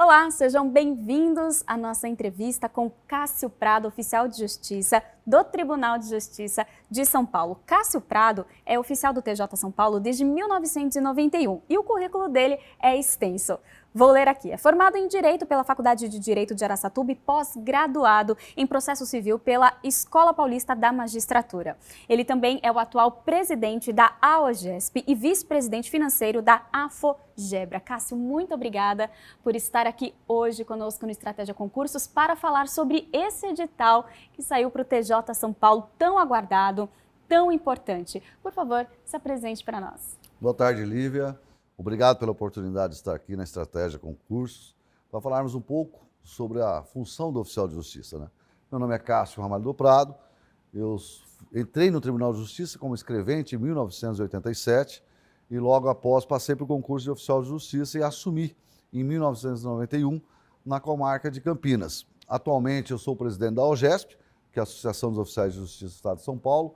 Olá, sejam bem-vindos à nossa entrevista com Cássio Prado, oficial de Justiça do Tribunal de Justiça de São Paulo. Cássio Prado é oficial do TJ São Paulo desde 1991 e o currículo dele é extenso. Vou ler aqui. É formado em Direito pela Faculdade de Direito de Araçatuba e pós-graduado em Processo Civil pela Escola Paulista da Magistratura. Ele também é o atual presidente da AOGESP e vice-presidente financeiro da AFOGEBRA. Cássio, muito obrigada por estar aqui hoje conosco no Estratégia Concursos para falar sobre esse edital que saiu para o TJ São Paulo, tão aguardado, tão importante. Por favor, se apresente para nós. Boa tarde, Lívia. Obrigado pela oportunidade de estar aqui na Estratégia Concursos para falarmos um pouco sobre a função do oficial de justiça, né? Meu nome é Cássio Ramalho do Prado, eu entrei no Tribunal de Justiça como escrevente em 1987 e logo após passei para o concurso de oficial de justiça e assumi em 1991 na comarca de Campinas. Atualmente eu sou presidente da AOGESP, que é a Associação dos Oficiais de Justiça do Estado de São Paulo,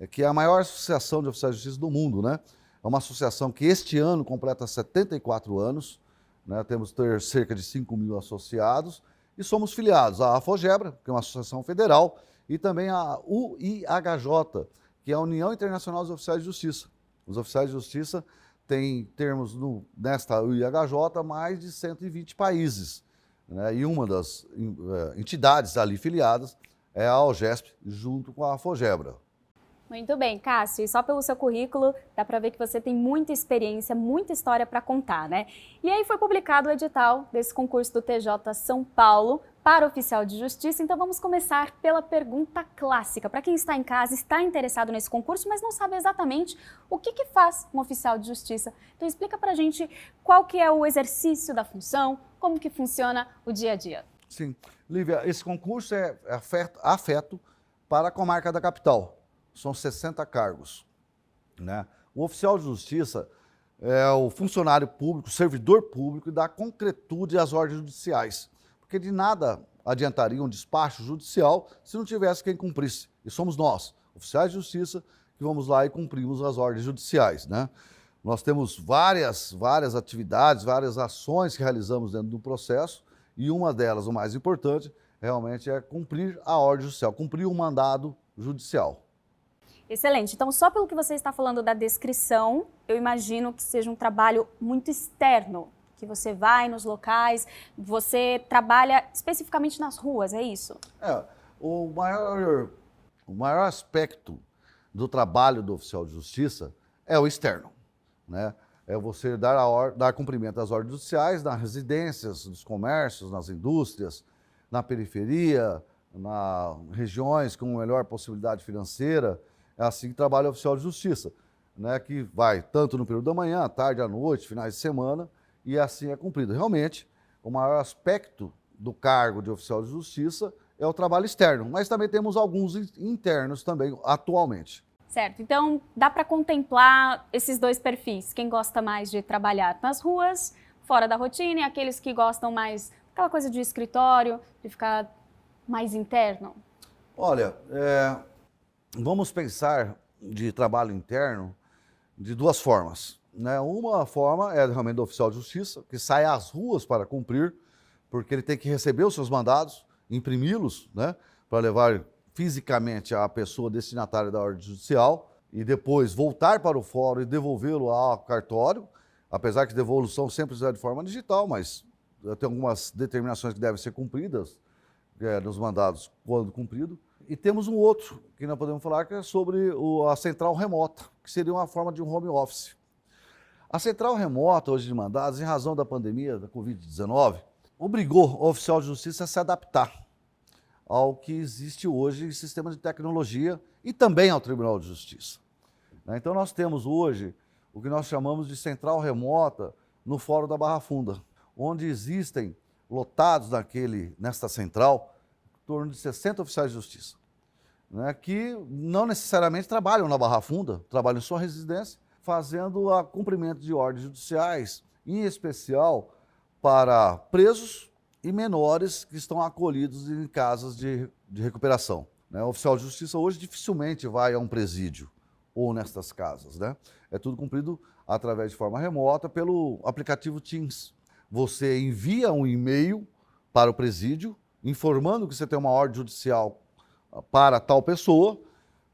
que é a maior associação de oficiais de justiça do mundo, né? É uma associação que este ano completa 74 anos, né? Temos cerca de 5 mil associados e somos filiados à AFOGEBRA, que é uma associação federal, e também à UIHJ, que é a União Internacional dos Oficiais de Justiça. Os oficiais de justiça têm, termos nesta UIHJ, mais de 120 países, né? E uma das entidades ali filiadas é a AOGESP, junto com a AFOGEBRA. Muito bem, Cássio, e só pelo seu currículo dá para ver que você tem muita experiência, muita história para contar, né? E aí foi publicado o edital desse concurso do TJ São Paulo para oficial de justiça, então vamos começar pela pergunta clássica. Para quem está em casa, está interessado nesse concurso, mas não sabe exatamente o que faz um oficial de justiça. Então explica para a gente qual que é o exercício da função, como que funciona o dia a dia. Sim, Lívia, esse concurso é afeto para a comarca da capital. São 60 cargos, né? O oficial de justiça é o funcionário público, servidor público e dá concretude às ordens judiciais. Porque de nada adiantaria um despacho judicial se não tivesse quem cumprisse. E somos nós, oficiais de justiça, que vamos lá e cumprimos as ordens judiciais, né? Nós temos várias atividades, várias ações que realizamos dentro do processo e uma delas, o mais importante, realmente é cumprir a ordem judicial, cumprir o mandado judicial. Excelente. Então, só pelo que você está falando da descrição, eu imagino que seja um trabalho muito externo, que você vai nos locais, você trabalha especificamente nas ruas, é isso? O maior aspecto do trabalho do oficial de justiça é o externo, né? É você dar cumprimento às ordens judiciais nas residências, nos comércios, nas indústrias, na periferia, nas regiões com melhor possibilidade financeira. É assim que trabalha o oficial de justiça, né? Que vai tanto no período da manhã, à tarde, à noite, finais de semana, e assim é cumprido. Realmente, o maior aspecto do cargo de oficial de justiça é o trabalho externo, mas também temos alguns internos também, atualmente. Certo, então dá para contemplar esses dois perfis, quem gosta mais de trabalhar nas ruas, fora da rotina, e aqueles que gostam mais daquela coisa de escritório, de ficar mais interno? Olha, vamos pensar de trabalho interno de duas formas, né? Uma forma é realmente do oficial de justiça, que sai às ruas para cumprir, porque ele tem que receber os seus mandados, imprimi-los, né, para levar fisicamente à pessoa destinatária da ordem judicial e depois voltar para o fórum e devolvê-lo ao cartório, apesar que a devolução sempre é de forma digital, mas tem algumas determinações que devem ser cumpridas nos mandados quando cumprido. E temos um outro que nós podemos falar, que é sobre a central remota, que seria uma forma de um home office. A central remota, hoje de mandados, em razão da pandemia da Covid-19, obrigou o oficial de justiça a se adaptar ao que existe hoje em sistema de tecnologia e também ao Tribunal de Justiça. Então nós temos hoje o que nós chamamos de central remota no Fórum da Barra Funda, onde existem lotados nesta central em torno de 60 oficiais de justiça, né, que não necessariamente trabalham na Barra Funda, trabalham em sua residência, fazendo o cumprimento de ordens judiciais, em especial para presos e menores que estão acolhidos em casas de recuperação, né? O oficial de justiça hoje dificilmente vai a um presídio ou nestas casas, né? É tudo cumprido através de forma remota pelo aplicativo Teams. você envia um e-mail para o presídio, informando que você tem uma ordem judicial para tal pessoa.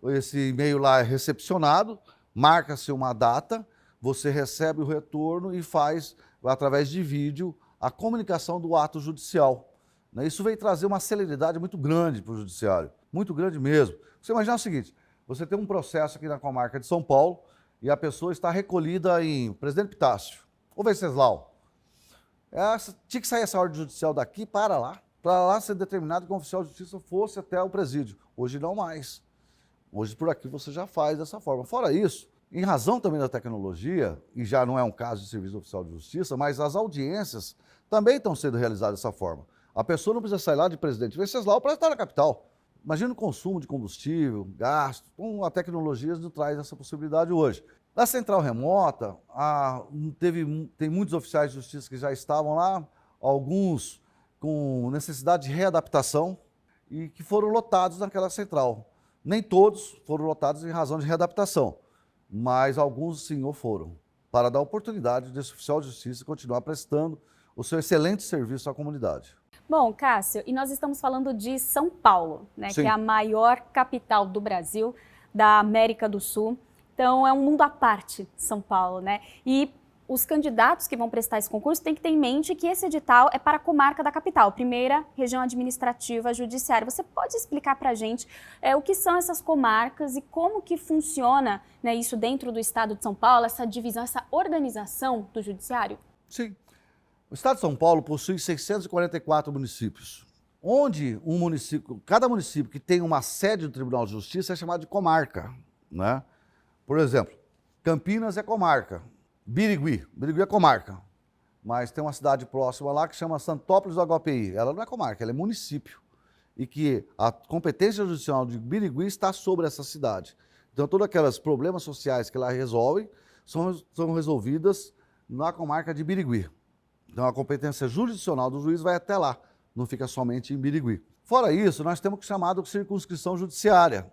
Esse e-mail lá é recepcionado, marca-se uma data, você recebe o retorno e faz, através de vídeo, a comunicação do ato judicial. Isso veio trazer uma celeridade muito grande para o judiciário, muito grande mesmo. Você imagina o seguinte, você tem um processo aqui na comarca de São Paulo e a pessoa está recolhida em Presidente Epitácio ou Venceslau. Tinha que sair essa ordem judicial daqui para lá ser determinado que o oficial de justiça fosse até o presídio. Hoje não mais. Hoje por aqui você já faz dessa forma. Fora isso, em razão também da tecnologia, e já não é um caso de serviço oficial de justiça, mas as audiências também estão sendo realizadas dessa forma. A pessoa não precisa sair lá de Presidente Venceslau para estar na capital. Imagina o consumo de combustível, gasto, a tecnologia nos traz essa possibilidade hoje. Na central remota, tem muitos oficiais de justiça que já estavam lá, alguns com necessidade de readaptação e que foram lotados naquela central. Nem todos foram lotados em razão de readaptação, mas alguns sim o foram, para dar oportunidade desse oficial de justiça continuar prestando o seu excelente serviço à comunidade. Bom, Cássio, e nós estamos falando de São Paulo, né, que é a maior capital do Brasil, da América do Sul. Então, é um mundo à parte, São Paulo, né? E os candidatos que vão prestar esse concurso têm que ter em mente que esse edital é para a comarca da capital, primeira região administrativa judiciária. Você pode explicar para a gente o que são essas comarcas e como que funciona, né, isso dentro do estado de São Paulo, essa divisão, essa organização do judiciário? Sim. O estado de São Paulo possui 644 municípios, onde cada município que tem uma sede do Tribunal de Justiça é chamado de comarca, né? Por exemplo, Campinas é comarca, Birigui é comarca, mas tem uma cidade próxima lá que chama Santópolis do Aguapeí. Ela não é comarca, ela é município. E que a competência judicial de Birigui está sobre essa cidade. Então, todos aqueles problemas sociais que ela resolve são resolvidas na comarca de Birigui. Então, a competência jurisdicional do juiz vai até lá, não fica somente em Birigui. Fora isso, nós temos o chamado circunscrição judiciária,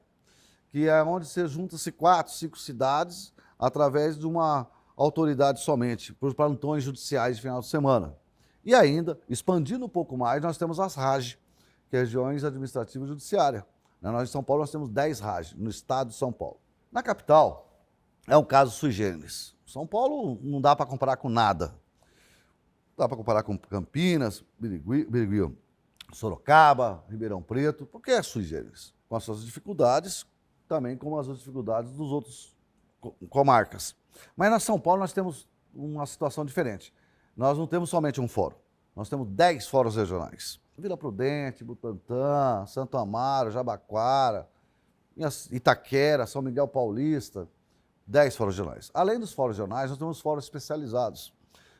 que é onde se junta-se 4, 5 cidades através de uma autoridade somente, para os plantões judiciais de final de semana. E ainda, expandindo um pouco mais, nós temos as RAJ, que é regiões administrativas judiciárias. Nós em São Paulo nós temos 10 RAJ, no estado de São Paulo. Na capital, é um caso sui generis. São Paulo não dá para comparar com nada. Dá para comparar com Campinas, Birigui, Sorocaba, Ribeirão Preto, porque é sui generis, com as suas dificuldades, também como as dificuldades dos outros comarcas. Mas na São Paulo nós temos uma situação diferente. Nós não temos somente um fórum, nós temos 10 fóruns regionais. Vila Prudente, Butantã, Santo Amaro, Jabaquara, Itaquera, São Miguel Paulista, 10 fóruns regionais. Além dos fóruns regionais, nós temos fóruns especializados,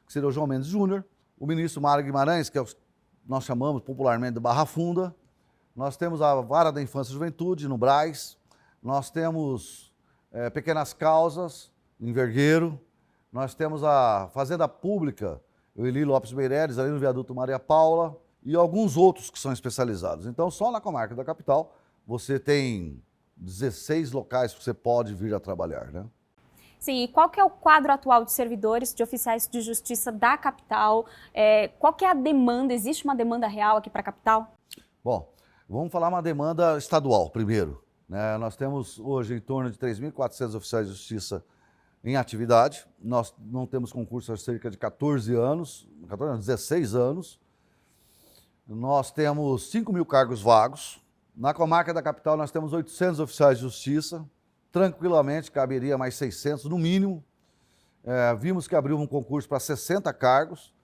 que seria o João Mendes Júnior, o ministro Mário Guimarães, que nós chamamos popularmente de Barra Funda, nós temos a Vara da Infância e Juventude, no Brás, nós temos Pequenas Causas, em Vergueiro, nós temos a Fazenda Pública, o Eli Lopes Meireles, ali no Viaduto Maria Paula, e alguns outros que são especializados. Então, só na comarca da capital, você tem 16 locais que você pode vir a trabalhar, né? Sim, e qual que é o quadro atual de servidores, de oficiais de justiça da capital? Qual que é a demanda? Existe uma demanda real aqui para a capital? Bom, vamos falar uma demanda estadual primeiro, né? Nós temos hoje em torno de 3.400 oficiais de justiça em atividade. Nós não temos concurso há cerca de 16 anos. Nós temos 5.000 cargos vagos. Na comarca da capital nós temos 800 oficiais de justiça. Tranquilamente caberia mais 600 no mínimo. Vimos que abriu um concurso para 60 cargos,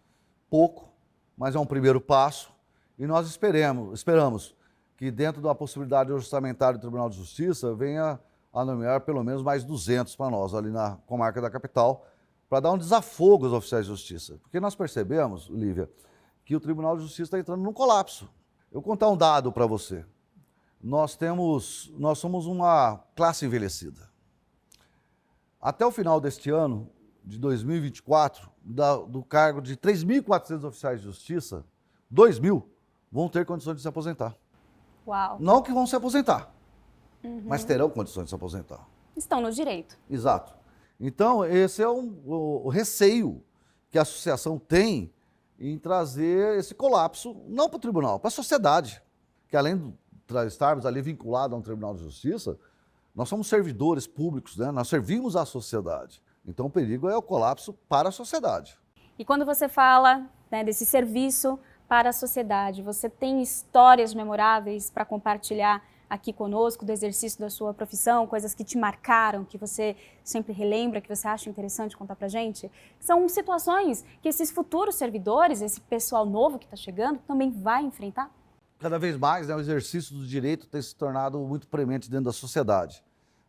pouco, mas é um primeiro passo. E nós esperamos que dentro da possibilidade orçamentária do Tribunal de Justiça venha a nomear pelo menos mais 200 para nós ali na comarca da capital, para dar um desafogo aos oficiais de justiça. Porque nós percebemos, Lívia, que o Tribunal de Justiça está entrando num colapso. Eu vou contar um dado para você. Nós somos uma classe envelhecida. Até o final deste ano, de 2024, do cargo de 3.400 oficiais de justiça, 2.000 vão ter condições de se aposentar. Uau! Não que vão se aposentar, mas terão condições de se aposentar. Estão no direito. Exato. Então, esse é o receio que a associação tem em trazer esse colapso, não para o tribunal, para a sociedade, que além de estarmos ali vinculados a um tribunal de justiça, nós somos servidores públicos, né? Nós servimos à sociedade. Então o perigo é o colapso para a sociedade. E quando você fala, né, desse serviço para a sociedade, você tem histórias memoráveis para compartilhar aqui conosco do exercício da sua profissão, coisas que te marcaram, que você sempre relembra, que você acha interessante contar para a gente? São situações que esses futuros servidores, esse pessoal novo que está chegando, também vai enfrentar? Cada vez mais, né, o exercício do direito tem se tornado muito premente dentro da sociedade.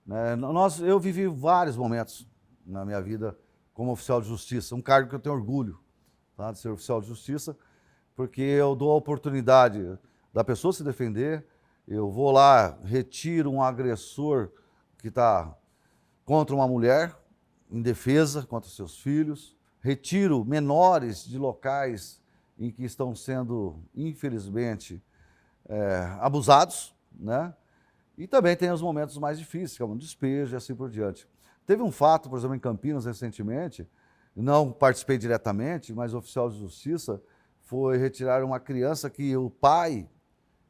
Né? Eu vivi vários momentos na minha vida como oficial de justiça, um cargo que eu tenho orgulho, tá, de ser oficial de justiça, porque eu dou a oportunidade da pessoa se defender. Eu vou lá, retiro um agressor que está contra uma mulher, em defesa contra seus filhos, retiro menores de locais em que estão sendo, infelizmente, abusados, né? E também tem os momentos mais difíceis, como despejo e assim por diante. Teve um fato, por exemplo, em Campinas recentemente, não participei diretamente, mas o oficial de justiça foi retirar uma criança que o pai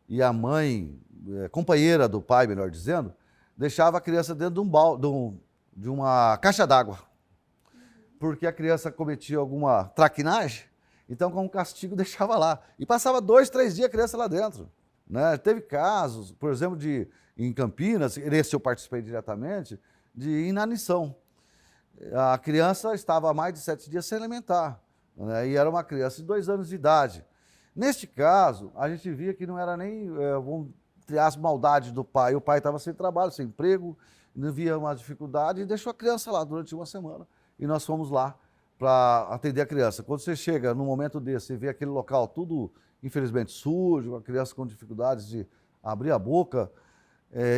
e a mãe, companheira do pai, melhor dizendo, deixava a criança dentro de uma caixa d'água, porque a criança cometia alguma traquinagem, então como castigo deixava lá. E passava 2, 3 dias a criança lá dentro. Né? Teve casos, por exemplo, em Campinas, esse eu participei diretamente, de inanição. A criança estava há mais de 7 dias sem alimentar, né? E era uma criança de 2 anos de idade. Neste caso, a gente via que não era nem, entre as maldades do pai. O pai estava sem trabalho, sem emprego, não via uma dificuldade e deixou a criança lá durante uma semana. E nós fomos lá para atender a criança. Quando você chega num momento desse e vê aquele local tudo, infelizmente, sujo, a criança com dificuldades de abrir a boca,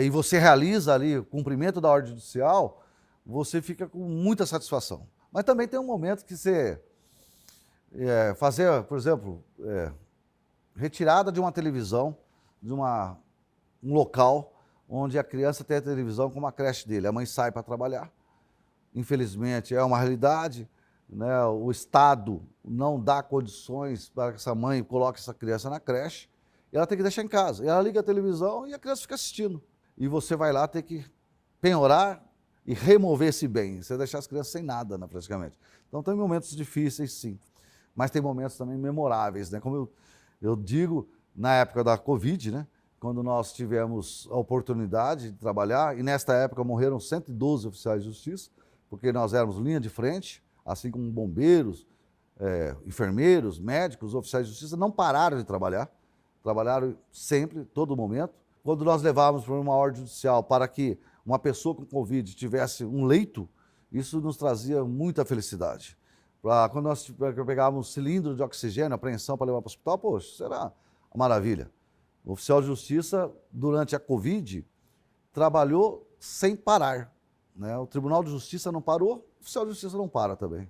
e você realiza ali o cumprimento da ordem judicial, você fica com muita satisfação. Mas também tem um momento que você fazer, por exemplo, retirada de uma televisão, de um local onde a criança tem a televisão como a creche dele. A mãe sai para trabalhar. Infelizmente, é uma realidade, né? O Estado não dá condições para que essa mãe coloque essa criança na creche, e ela tem que deixar em casa. E ela liga a televisão e a criança fica assistindo. E você vai lá ter que penhorar e remover esse bem. Você deixar as crianças sem nada, né, praticamente. Então tem momentos difíceis, sim. Mas tem momentos também memoráveis, né? Como eu digo, na época da Covid, né? Quando nós tivemos a oportunidade de trabalhar, e nesta época morreram 112 oficiais de justiça, porque nós éramos linha de frente, assim como bombeiros, enfermeiros, médicos, oficiais de justiça, não pararam de trabalhar, trabalharam sempre, todo momento. Quando nós levávamos para uma ordem judicial para que uma pessoa com Covid tivesse um leito, isso nos trazia muita felicidade. Quando nós pegávamos um cilindro de oxigênio, apreensão para levar para o hospital, poxa, isso era uma maravilha. O oficial de justiça, durante a Covid, trabalhou sem parar, né? O Tribunal de Justiça não parou, o oficial de justiça não para também.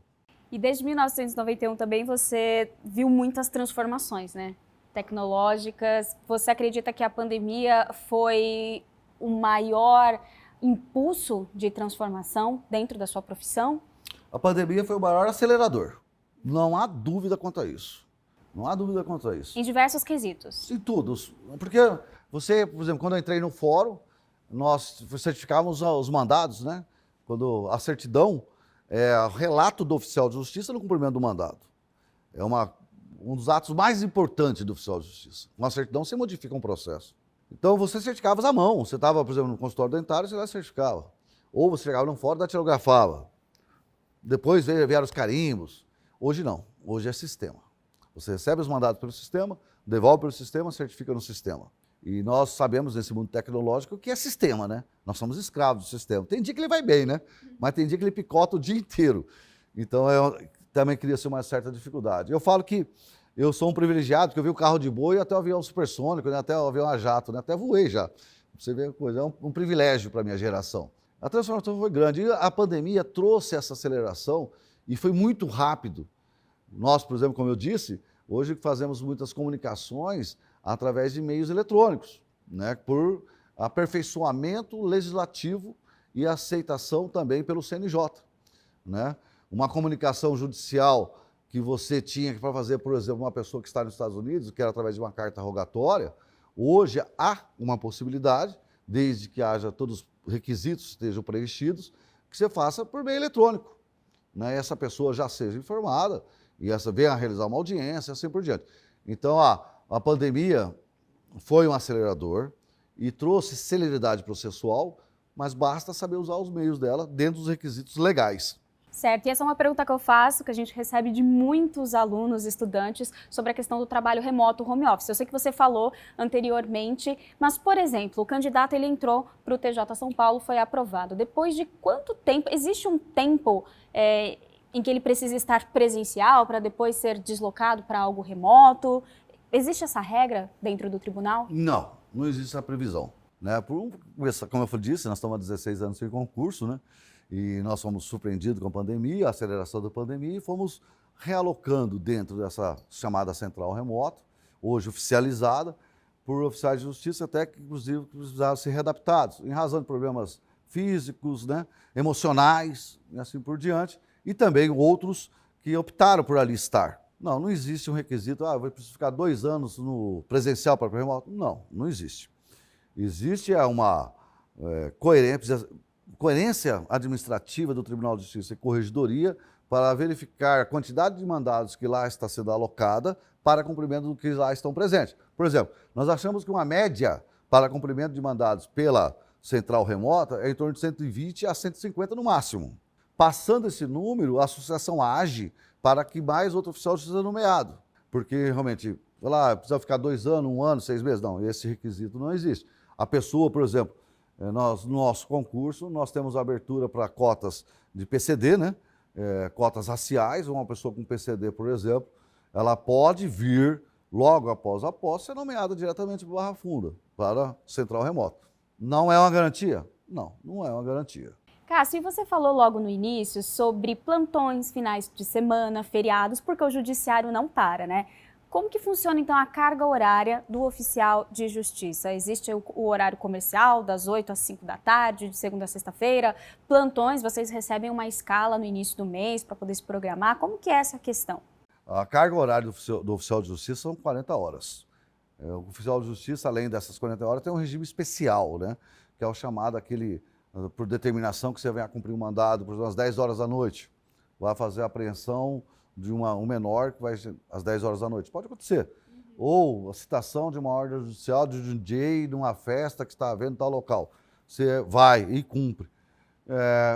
E desde 1991 também você viu muitas transformações, né? Tecnológicas. Você acredita que a pandemia foi o maior impulso de transformação dentro da sua profissão? A pandemia foi o maior acelerador. Não há dúvida quanto a isso. Não há dúvida quanto a isso. Em diversos quesitos. Em tudo. Porque você, por exemplo, quando eu entrei no fórum, nós certificávamos os mandados, né? Quando a certidão é o relato do oficial de justiça no cumprimento do mandado. É um dos atos mais importantes do oficial de justiça. Uma certidão você modifica um processo. Então você certificava à mão. Você estava, por exemplo, no consultório dentário, você lá certificava. Ou você chegava no fórum e datilografava. Depois vieram os carimbos. Hoje não. Hoje é sistema. Você recebe os mandados pelo sistema, devolve pelo sistema, certifica no sistema. E nós sabemos, nesse mundo tecnológico, que é sistema, né? Nós somos escravos do sistema. Tem dia que ele vai bem, né? Mas tem dia que ele picota o dia inteiro. Então, também cria-se uma certa dificuldade. Eu falo que eu sou um privilegiado, porque eu vi o carro de boi até o avião supersônico, né? Até o avião a jato, né? Até voei já. Você vê a coisa, é um privilégio para a minha geração. A transformação foi grande. E a pandemia trouxe essa aceleração e foi muito rápido. Nós, por exemplo, como eu disse, hoje fazemos muitas comunicações através de meios eletrônicos, né? Por aperfeiçoamento legislativo e aceitação também pelo CNJ, né? Uma comunicação judicial que você tinha para fazer, por exemplo, uma pessoa que está nos Estados Unidos, que era através de uma carta rogatória, hoje há uma possibilidade, desde que haja todos os requisitos estejam preenchidos, que você faça por meio eletrônico, né? Essa pessoa já seja informada e essa venha a realizar uma audiência, assim por diante. Então, a pandemia foi um acelerador e trouxe celeridade processual, mas basta saber usar os meios dela dentro dos requisitos legais. Certo, e essa é uma pergunta que eu faço, que a gente recebe de muitos alunos, estudantes, sobre a questão do trabalho remoto, home office. Eu sei que você falou anteriormente, mas, por exemplo, o candidato ele entrou para o TJ São Paulo, foi aprovado. Depois de quanto tempo? Existe um tempo em que ele precisa estar presencial para depois ser deslocado para algo remoto? Existe essa regra dentro do tribunal? Não, não existe essa previsão, né? Como eu disse, nós estamos há 16 anos sem concurso, né? E nós fomos surpreendidos com a pandemia, a aceleração da pandemia, e fomos realocando dentro dessa chamada central remota, hoje oficializada, por oficiais de justiça, até que, inclusive, precisaram ser readaptados, em razão de problemas físicos, né, emocionais, e assim por diante, e também outros que optaram por ali estar. Não existe um requisito, vai precisar ficar 2 anos no presencial para o remoto. Não existe. Existe uma coerência administrativa do Tribunal de Justiça e Corregedoria para verificar a quantidade de mandados que lá está sendo alocada para cumprimento do que lá estão presentes. Por exemplo, nós achamos que uma média para cumprimento de mandados pela central remota é em torno de 120 a 150 no máximo. Passando esse número, a associação age para que mais outro oficial seja nomeado. Porque realmente, precisa ficar 2 anos, 1 ano, 6 meses. Não, esse requisito não existe. A pessoa, por exemplo, no nosso concurso, nós temos abertura para cotas de PCD, né? Cotas raciais. Uma pessoa com PCD, por exemplo, ela pode vir, logo após a posse, ser nomeada diretamente para Barra Funda, para Central Remoto. Não é uma garantia? Não é uma garantia. Cássio, e você falou logo no início sobre plantões, finais de semana, feriados, porque o judiciário não para, né? Como que funciona, então, a carga horária do oficial de justiça? Existe o horário comercial, das 8 às 5 da tarde, de segunda a sexta-feira? Plantões, vocês recebem uma escala no início do mês para poder se programar? Como que é essa questão? A carga horária do oficial de justiça são 40 horas. O oficial de justiça, além dessas 40 horas, tem um regime especial, né? Que é o chamado por determinação, que você venha cumprir um mandado por umas 10 horas da noite. Vai fazer a apreensão de um menor que vai às 10 horas da noite. Pode acontecer. Ou a citação de uma ordem judicial de um DJ de uma festa que está havendo em tal local. Você vai e cumpre.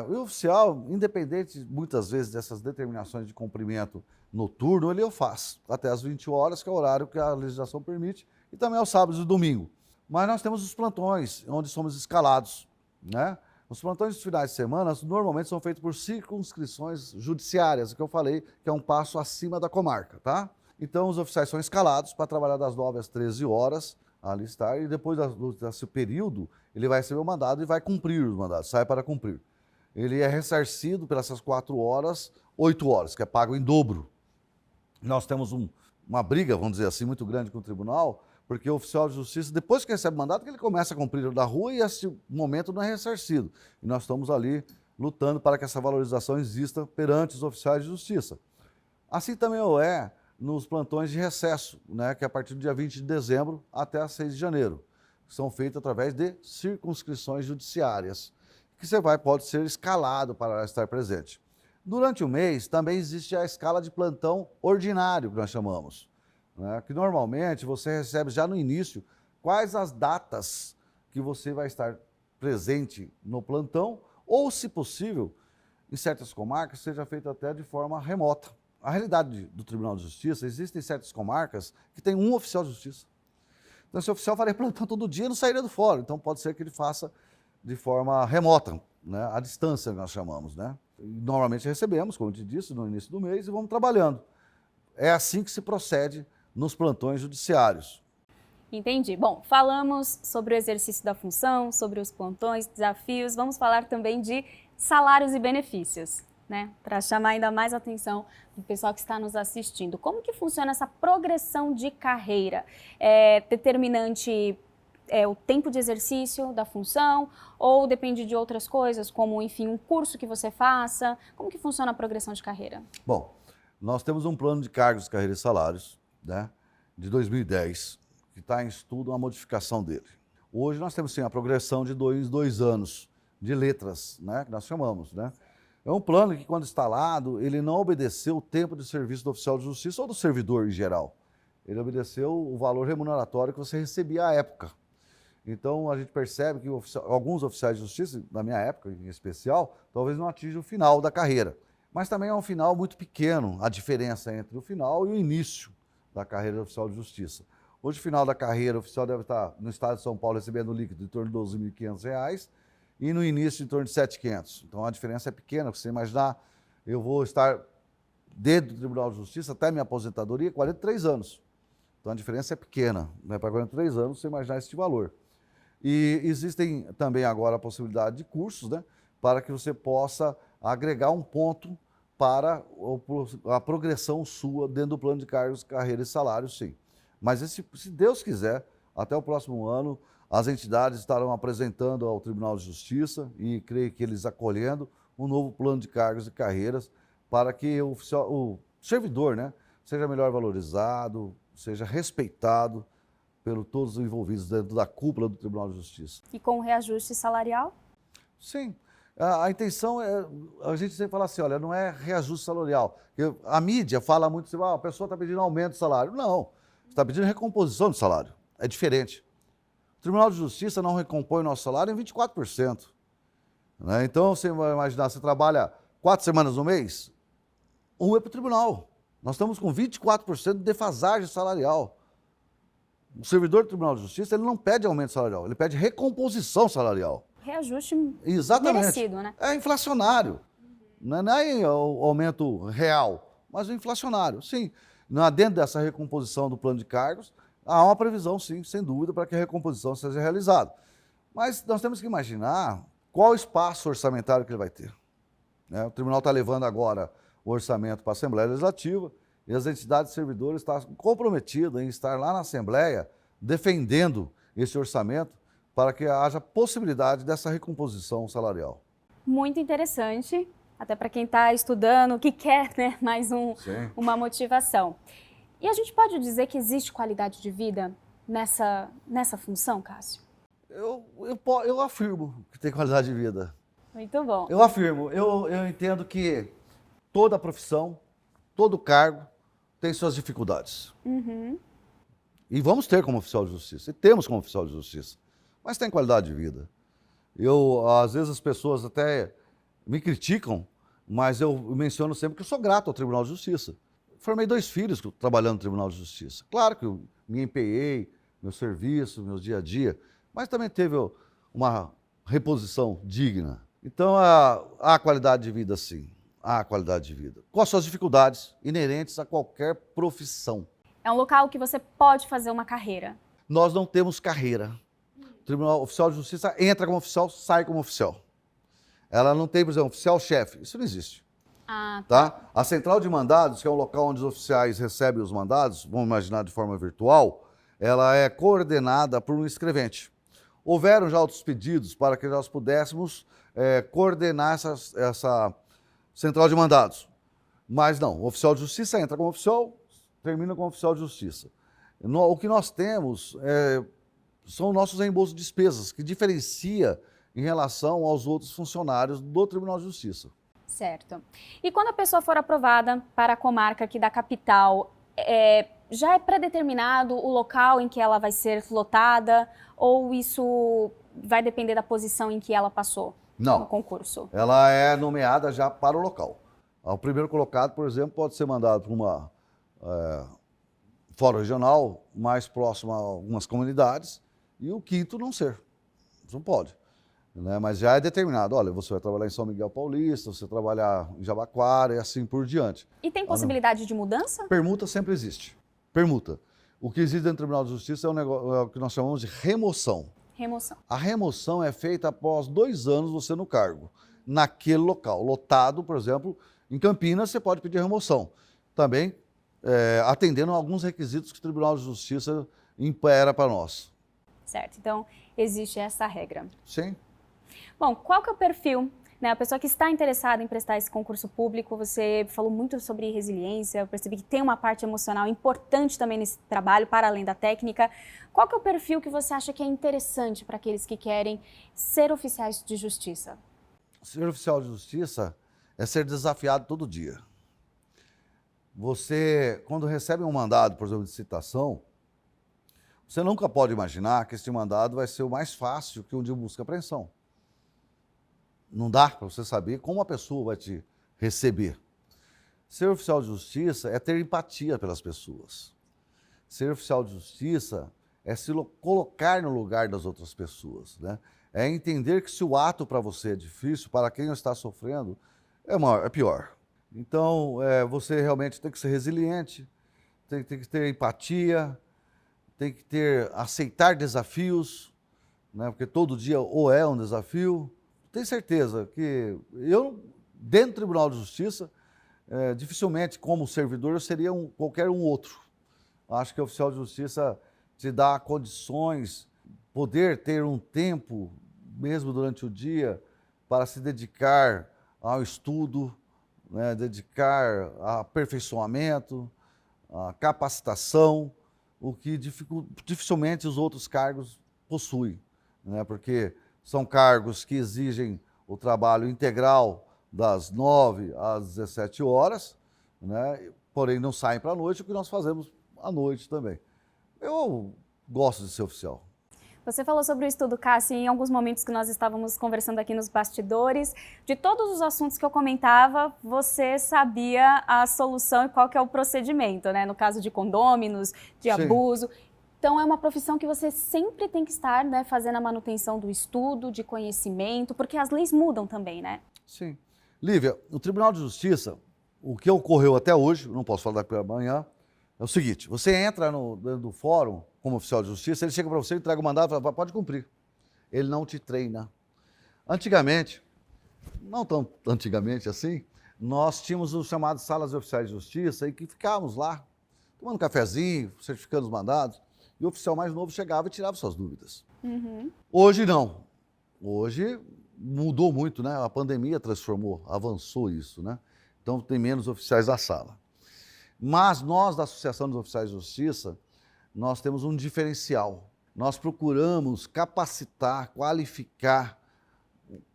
O oficial, independente muitas vezes dessas determinações de cumprimento noturno, ele o faz até às 20 horas, que é o horário que a legislação permite, e também aos sábados e domingo. Mas nós temos os plantões, onde somos escalados, né? Os plantões de finais de semana normalmente são feitos por circunscrições judiciárias, que eu falei que é um passo acima da comarca, tá? Então os oficiais são escalados para trabalhar das 9 às 13 horas, ali estar, e depois desse período ele vai receber o mandado e vai cumprir os mandados, sai para cumprir. Ele é ressarcido pelas 4 horas, 8 horas, que é pago em dobro. Nós temos uma briga, vamos dizer assim, muito grande com o tribunal, porque o oficial de justiça, depois que recebe o mandato, que ele começa a cumprir da rua e esse momento não é ressarcido. E nós estamos ali lutando para que essa valorização exista perante os oficiais de justiça. Assim também é nos plantões de recesso, né, que é a partir do dia 20 de dezembro até 6 de janeiro, que são feitos através de circunscrições judiciárias, que pode ser escalado para estar presente. Durante o mês, também existe a escala de plantão ordinário, que nós chamamos, né, que normalmente você recebe já no início quais as datas que você vai estar presente no plantão, ou, se possível, em certas comarcas, seja feito até de forma remota. A realidade do Tribunal de Justiça, existem certas comarcas que tem um oficial de justiça. Então, esse oficial faria plantão todo dia e não sairia do fórum. Então, pode ser que ele faça de forma remota, né, à distância, que nós chamamos, né? E normalmente recebemos, como eu te disse, no início do mês e vamos trabalhando. É assim que se procede nos plantões judiciários. Entendi. Bom, falamos sobre o exercício da função, sobre os plantões, desafios, vamos falar também de salários e benefícios, né? Para chamar ainda mais a atenção do pessoal que está nos assistindo. Como que funciona essa progressão de carreira? É determinante o tempo de exercício da função ou depende de outras coisas, como, enfim, um curso que você faça? Como que funciona a progressão de carreira? Bom, Nós temos um plano de cargos, carreiras e salários, né, de 2010, que está em estudo a modificação dele. Hoje nós temos sim a progressão de dois anos de letras, né, que nós chamamos, né. É um plano que, quando instalado, ele não obedeceu o tempo de serviço do oficial de justiça ou do servidor em geral. Ele obedeceu o valor remuneratório que você recebia à época. Então, a gente percebe que alguns oficiais de justiça, na minha época em especial, talvez não atinjam o final da carreira. Mas também é um final muito pequeno, a diferença entre o final e o início da carreira de oficial de justiça. Hoje, o final da carreira, o oficial deve estar no estado de São Paulo recebendo líquido em torno de R$ 12.500 e no início em torno de R$ 7.500. Então, a diferença é pequena. Você imaginar, eu vou estar dentro do Tribunal de Justiça até minha aposentadoria, 43 anos. Então, a diferença é pequena, né? Para 43 anos, você imaginar esse valor. E existem também agora a possibilidade de cursos, né, para que você possa agregar um ponto para a progressão sua dentro do plano de cargos, carreira e salário, sim. Mas se Deus quiser, até o próximo ano, as entidades estarão apresentando ao Tribunal de Justiça e creio que eles acolhendo um novo plano de cargos e carreiras para que o servidor, né, seja melhor valorizado, seja respeitado pelos todos os envolvidos dentro da cúpula do Tribunal de Justiça. E com o reajuste salarial? Sim. A intenção é, a gente sempre fala assim, olha, não é reajuste salarial. A mídia fala muito assim, a pessoa está pedindo aumento de salário. Não, você está pedindo recomposição de salário. É diferente. O Tribunal de Justiça não recompõe o nosso salário em 24%. Né? Então, você vai imaginar, você trabalha 4 semanas no mês, um é para o tribunal. Nós estamos com 24% de defasagem salarial. O servidor do Tribunal de Justiça, ele não pede aumento salarial, ele pede recomposição salarial. Reajuste Exatamente. merecido, né? É inflacionário. Não é o aumento real, mas o inflacionário. Sim, dentro dessa recomposição do plano de cargos, há uma previsão, sim, sem dúvida, para que a recomposição seja realizada. Mas nós temos que imaginar qual o espaço orçamentário que ele vai ter. Né? O tribunal está levando agora o orçamento para a Assembleia Legislativa, e as entidades servidoras estão comprometidas em estar lá na Assembleia defendendo esse orçamento para que haja possibilidade dessa recomposição salarial. Muito interessante, até para quem está estudando, que quer, né, mais uma motivação. E a gente pode dizer que existe qualidade de vida nessa função, Cássio? Eu afirmo que tem qualidade de vida. Muito bom. Eu afirmo, eu entendo que toda profissão, todo cargo tem suas dificuldades. Uhum. E vamos ter como oficial de justiça, e temos como oficial de justiça, mas tem qualidade de vida. Às vezes as pessoas até me criticam, mas eu menciono sempre que eu sou grato ao Tribunal de Justiça. Formei 2 filhos trabalhando no Tribunal de Justiça. Claro que eu me empenhei, meu serviço, meu dia a dia, mas também teve uma reposição digna. Então, há qualidade de vida, sim. Há qualidade de vida. Com as suas dificuldades inerentes a qualquer profissão. É um local que você pode fazer uma carreira. Nós não temos carreira. O Tribunal Oficial de Justiça entra como oficial, sai como oficial. Ela não tem, por exemplo, oficial-chefe. Isso não existe. Ah, Tá? A central de mandados, que é um local onde os oficiais recebem os mandados, vamos imaginar de forma virtual, ela é coordenada por um escrevente. Houveram já outros pedidos para que nós pudéssemos coordenar essa central de mandados. Mas não, o oficial de justiça entra como oficial, termina como oficial de justiça. O que nós temos são nossos reembolsos de despesas, que diferencia em relação aos outros funcionários do Tribunal de Justiça. certo. E quando a pessoa for aprovada para a comarca aqui da capital, já é pré-determinado o local em que ela vai ser lotada ou isso vai depender da posição em que ela passou no concurso? Ela é nomeada já para o local. O primeiro colocado, por exemplo, pode ser mandado para uma fórum regional mais próximo a algumas comunidades e o quinto não ser. Isso não pode. Né? Mas já é determinado, olha, você vai trabalhar em São Miguel Paulista, você vai trabalhar em Jabaquara e assim por diante. E tem possibilidade de mudança? Permuta sempre existe. Permuta. O que existe dentro do Tribunal de Justiça é o que nós chamamos de remoção. Remoção. A remoção é feita após 2 anos você no cargo, naquele local. Lotado, por exemplo, em Campinas, você pode pedir remoção. Também atendendo a alguns requisitos que o Tribunal de Justiça impera para nós. Certo, então existe essa regra. Sim. Bom, qual que é o perfil né? A pessoa que está interessada em prestar esse concurso público, você falou muito sobre resiliência, eu percebi que tem uma parte emocional importante também nesse trabalho, para além da técnica. Qual que é o perfil que você acha que é interessante para aqueles que querem ser oficiais de justiça? Ser oficial de justiça é ser desafiado todo dia. Você, quando recebe um mandado, por exemplo, de citação, você nunca pode imaginar que esse mandado vai ser o mais fácil que um de busca e apreensão. Não dá para você saber como a pessoa vai te receber. Ser oficial de justiça é ter empatia pelas pessoas. Ser oficial de justiça é se colocar no lugar das outras pessoas, né? É entender que se o ato para você é difícil, para quem está sofrendo, é pior. Então, você realmente tem que ser resiliente, tem que ter empatia, tem que aceitar desafios, né? Porque todo dia ou é um desafio. Tenho certeza que eu, dentro do Tribunal de Justiça, dificilmente, como servidor, eu seria qualquer um outro. Acho que o oficial de justiça te dá condições, poder ter um tempo, mesmo durante o dia, para se dedicar ao estudo, né, dedicar a aperfeiçoamento, a capacitação, o que dificilmente os outros cargos possuem, né, porque são cargos que exigem o trabalho integral das 9 às 17 horas, né, porém não saem para a noite, o que nós fazemos à noite também. Eu gosto de ser oficial. Você falou sobre o estudo, Cássio, em alguns momentos que nós estávamos conversando aqui nos bastidores. De todos os assuntos que eu comentava, você sabia a solução e qual que é o procedimento, né? No caso de condôminos, de abuso. Então, é uma profissão que você sempre tem que estar, né, fazendo a manutenção do estudo, de conhecimento, porque as leis mudam também, né? Sim. Lívia, no Tribunal de Justiça, o que ocorreu até hoje, não posso falar daqui amanhã, é o seguinte: você entra dentro do fórum como oficial de justiça, ele chega para você, entrega o mandato e fala, pode cumprir. Ele não te treina. Antigamente, não tão antigamente assim, nós tínhamos os chamados salas de oficiais de justiça e que ficávamos lá, tomando um cafezinho, certificando os mandados, e o oficial mais novo chegava e tirava suas dúvidas. Hoje não. Hoje mudou muito, né? A pandemia transformou, avançou isso, né? Então tem menos oficiais da sala. Mas nós, da Associação dos Oficiais de Justiça, nós temos um diferencial. Nós procuramos capacitar, qualificar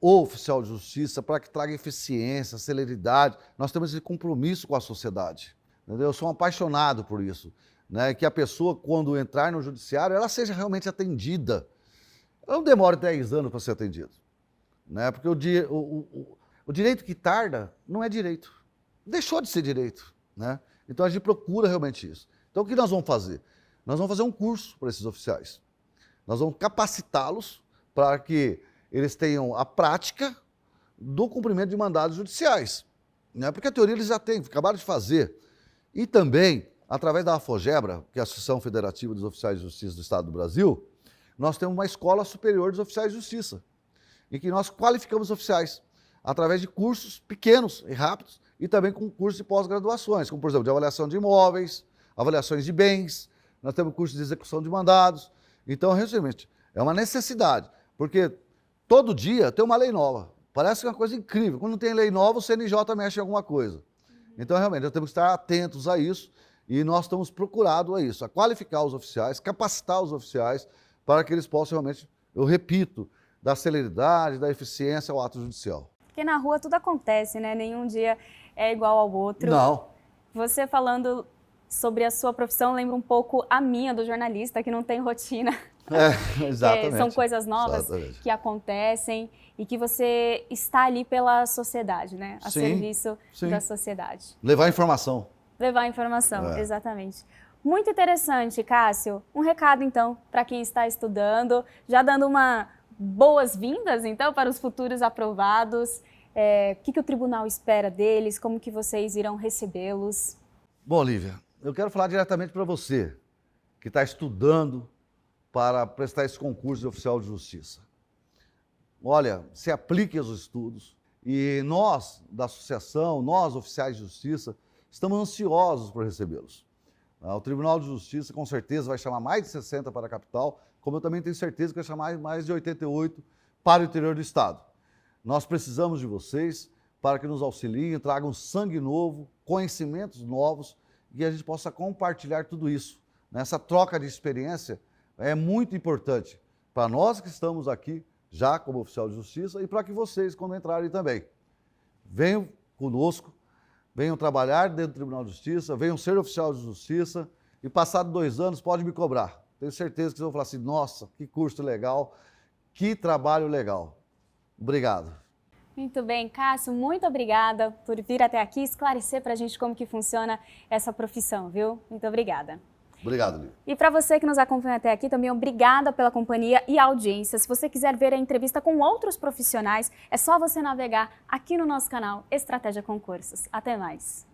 o oficial de justiça para que traga eficiência, celeridade. Nós temos esse compromisso com a sociedade. Entendeu? Eu sou um apaixonado por isso, né? Que a pessoa, quando entrar no judiciário, ela seja realmente atendida. Ela não demore 10 anos para ser atendida, né? Porque o direito que tarda não é direito. Deixou de ser direito, né? Então a gente procura realmente isso. Então o que nós vamos fazer? Nós vamos fazer um curso para esses oficiais. Nós vamos capacitá-los para que eles tenham a prática do cumprimento de mandados judiciais, né? Porque a teoria eles já têm, acabaram de fazer. E também, através da AFOGEBRA, que é a Associação Federativa dos Oficiais de Justiça do Estado do Brasil, nós temos uma escola superior dos oficiais de justiça, em que nós qualificamos oficiais através de cursos pequenos e rápidos e também com cursos de pós-graduações, como, por exemplo, de avaliação de imóveis, avaliações de bens, nós temos curso de execução de mandados. Então, realmente, é uma necessidade, porque todo dia tem uma lei nova. Parece uma coisa incrível. Quando tem lei nova, o CNJ mexe em alguma coisa. Então, realmente, nós temos que estar atentos a isso e nós estamos procurando a isso, a qualificar os oficiais, capacitar os oficiais para que eles possam realmente, eu repito, da celeridade, da eficiência ao ato judicial. Porque na rua tudo acontece, né? Nenhum dia é igual ao outro. Não. Você falando sobre a sua profissão lembra um pouco a minha, do jornalista, que não tem rotina. Exatamente. São coisas novas que acontecem e que você está ali pela sociedade, né? A serviço da sociedade. Levar informação. Levar informação, exatamente. Muito interessante, Cássio. Um recado, então, para quem está estudando, já dando uma boas-vindas, então, para os futuros aprovados. O que o tribunal espera deles? Como que vocês irão recebê-los? Bom, Lívia, eu quero falar diretamente para você, que está estudando para prestar esse concurso de oficial de justiça. Olha, se aplique aos estudos e nós, da associação, nós, oficiais de justiça, estamos ansiosos por recebê-los. O Tribunal de Justiça, com certeza, vai chamar mais de 60 para a capital, como eu também tenho certeza que vai chamar mais de 88 para o interior do estado. Nós precisamos de vocês para que nos auxiliem, tragam sangue novo, conhecimentos novos e a gente possa compartilhar tudo isso. Essa troca de experiência é muito importante para nós que estamos aqui já como oficial de justiça e para que vocês, quando entrarem também, venham conosco, venham trabalhar dentro do Tribunal de Justiça, venham ser oficial de justiça e passado 2 anos pode me cobrar. Tenho certeza que vocês vão falar assim, nossa, que curso legal, que trabalho legal. Obrigado. Muito bem, Cássio, muito obrigada por vir até aqui esclarecer para a gente como que funciona essa profissão, viu? Muito obrigada. Obrigado, Lívia. E para você que nos acompanha até aqui, também obrigada pela companhia e audiência. Se você quiser ver a entrevista com outros profissionais, é só você navegar aqui no nosso canal Estratégia Concursos. Até mais!